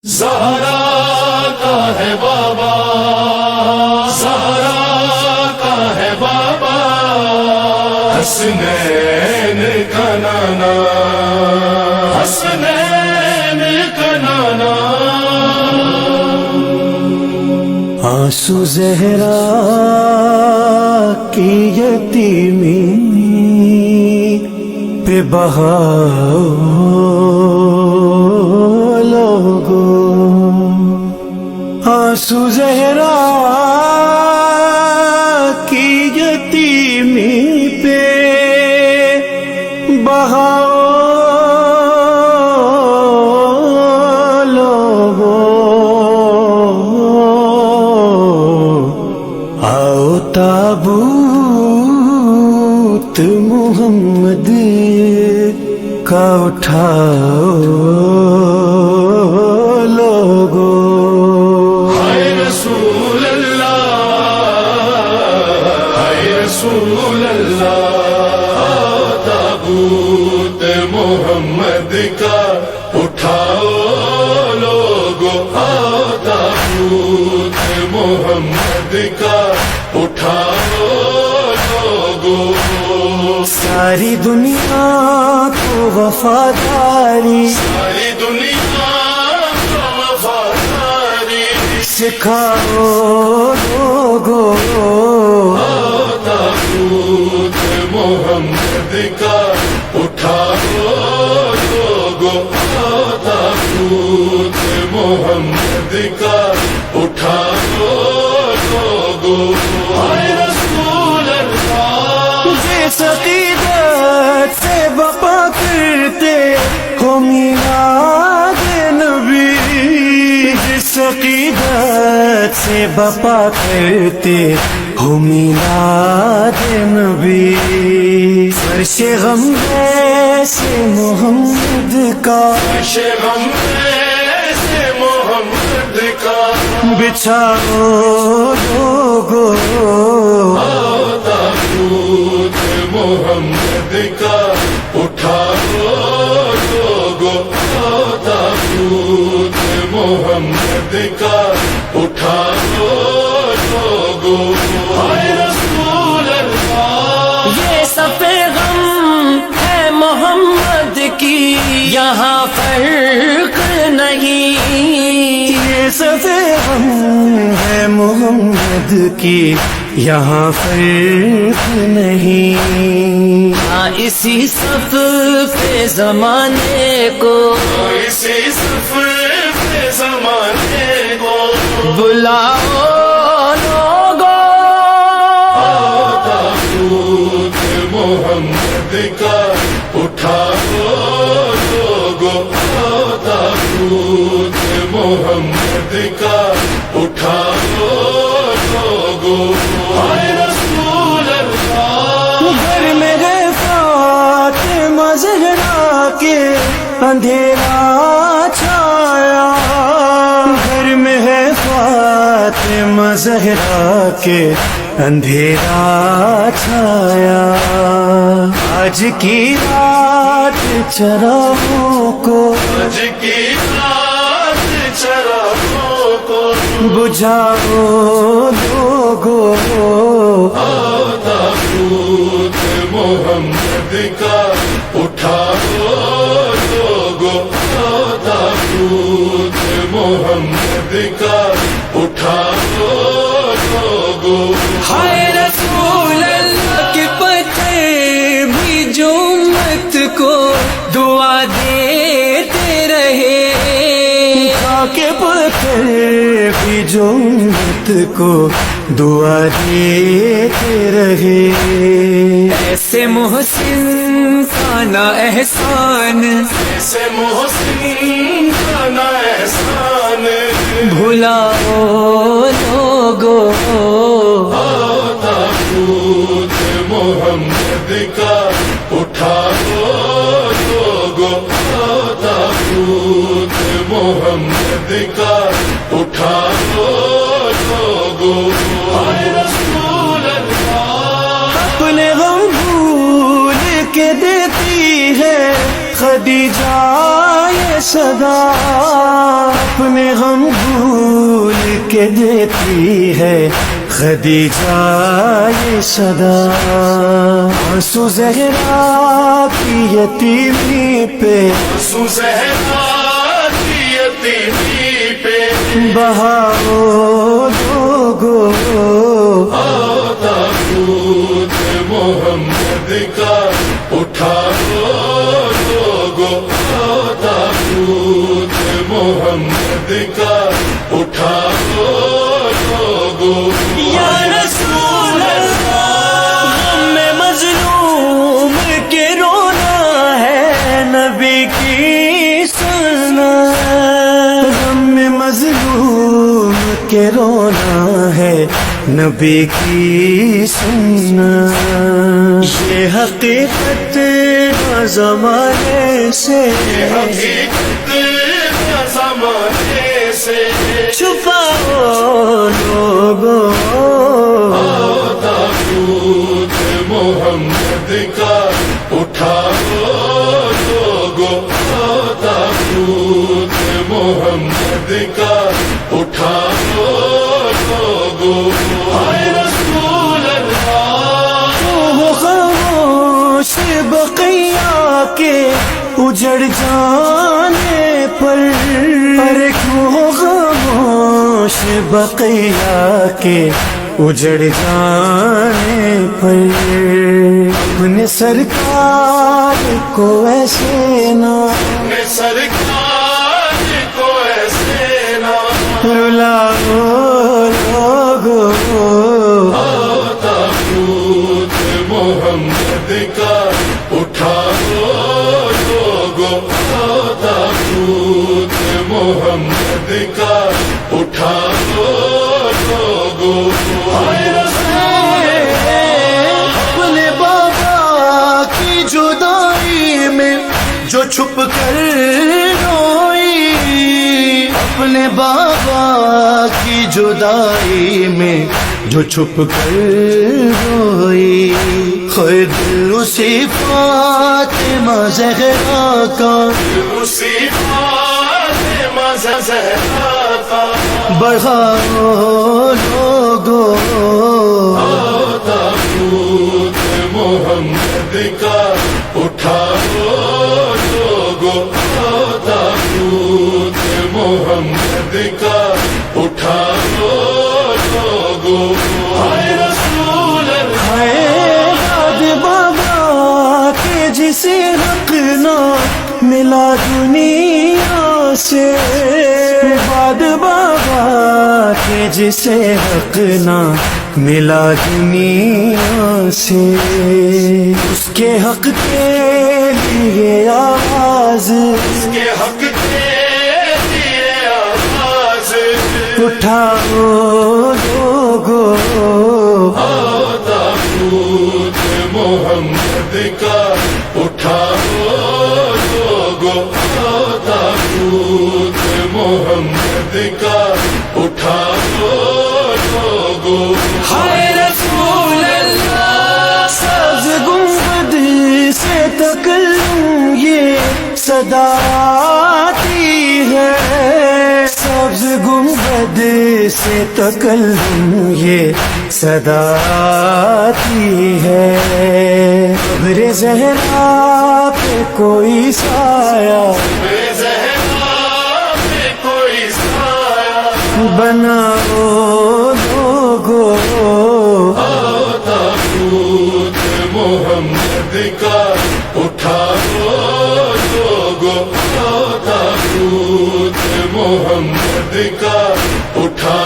زہرا کا ہے بابا، زہرا کا ہے بابا، حسنین کا نانا، حسنین کا نانا۔ آنسو زہرا کی یتیمی پہ بہاؤ لوگو، آنسو زہرا کی یتیمی پہ بہاؤ لوگو، آؤ تابوت محمد کا اٹھاؤ لوگو۔ ہائے رسول اللہ، ہائے رسول اللہ، تابوت محمد کا اٹھاؤ لوگو، تابوت محمد کا اٹھاؤ لوگو۔ ساری دنیا کو وفاداری، ساری دنیا کو وفاداری سکھاؤ لوگو، تابوت محمد کا اٹھاؤ لوگو، تابوت محمد کا اٹھاؤ لوگو۔ ہائے رسول اللہ، جس عقیدت سے بپا کرتے ہو میلاد نبی، جس عقیدت سے بپا کرتے ہو میلاد نبی، فرش غم سے محمد کا، فرش غم سے محمد کا بچھاؤ لوگو، تابوت محمد کا اٹھاؤ لوگو، تابوت محمد کا اٹھاؤ لوگو۔ ہائے رسول اللہ، یہ صفِ غم ہے محمد کی، یہاں فرق نہیں، یہ صفِ غم ہے محمد کی، یہاں فرق نہیں۔ اسی صف پہ زمانے کو، اسی سفر پہ زمانے کو بلاؤ لوگو، تابوت محمد کا اٹھاؤ لوگو، تابوت محمد کا اٹھاؤ لوگو۔ ہائے رسول اللہ، گھر میں ہے فاطمہ زہرا کے اندھیرا چھایا، گھر میں ہے فاطمہ زہرا کے اندھیرا چھایا، آج کی رات چراغوں کو، آج کی رات چراغوں کو بجھاؤ لوگو، تابوت محمد کا اٹھاؤ لوگو، تابوت محمد کا اٹھاؤ لوگو۔ ہائے رسول اللہ کے پتھر بھی جو امت کو دعا دیتے رہے، کے پتھر بھی جو امت کو دعا دیتے رہے، ایسے محسن کا نہ احسان، ایسے محسن کا نہ احسان بھلاؤ لوگو، تابوت محمد کا اٹھاؤ لوگو، تابوت محمد کا اٹھاؤ لوگو۔ ہائے رسول اللہ، اپنے غم بھول کے دیتی ہے خدیجہ یہ صدا، اپنے یہ دیتی ہے خدیجہ یہ صدا، آنسو زہرا کی یتیمی پہ، آنسو زہرا کی یتیمی پہ بہاؤ لوگو، تابوت محمد کا اٹھا لوگو، تابوت محمد کا اٹھا لوگو، یا رسول اللہ غم مظلوم کے رونا ہے نبی کی سننا، غم مظلوم کے رونا ہے نبی کی سننا، یہ حقیقت زمانے سے، حقیقت زمانے سے چھپاؤ لوگوں، تابوت محمد کا اٹھا لوگو، تابوت محمد کا اٹھا لوگو، ہائے رسول اللہ، وہ خاموش بقیہ کے اجڑ جانے پر، ارے کیوں خاموش بقیہ کے اجڑ جانے پر، اپنے سرکار کو ایسے نہ اپنے سرکار کو ایسے نہ رلاؤ لوگو، تابوت محمد کا اٹھا لوگو، تابوت محمد کا اٹھا لوگو، ہائے اپنے بابا کی جدائی میں جو چھپ کر روئی، اپنے بابا کی جدائی میں جو چھپ کر روئی، خود اسی فاطمہ زہرا کا اسی فاطمہ زہرا کا بڑھاؤ لوگو، تابوت محمد کا اٹھا لوگو، تابوت محمد کا اٹھا لوگو، ہائے رسول اللہ، داد بابا کے جسے حق نہ ملا دنیا سے، داد بابا کے جسے حق نہ ملا دنیا سے، اس کے حق کے لیے آواز، اس کے حق کے لیے آواز اٹھاؤ لوگو، تابوت محمد کا اٹھا لوگو، تابوت محمد کا اٹھا لوگو، ہائے رسول اللہ، سبز گنبد سے تکلم یہ صدا آتی ہے، سبز گنبد سے تکلم یہ صدا آتی ہے، قبر زہرا پہ کوئی سایہ زہرا میں کوئی سایہ بناؤ لوگو، تابوت محمد کا اٹھا لوگو، تابوت محمد کا اٹھا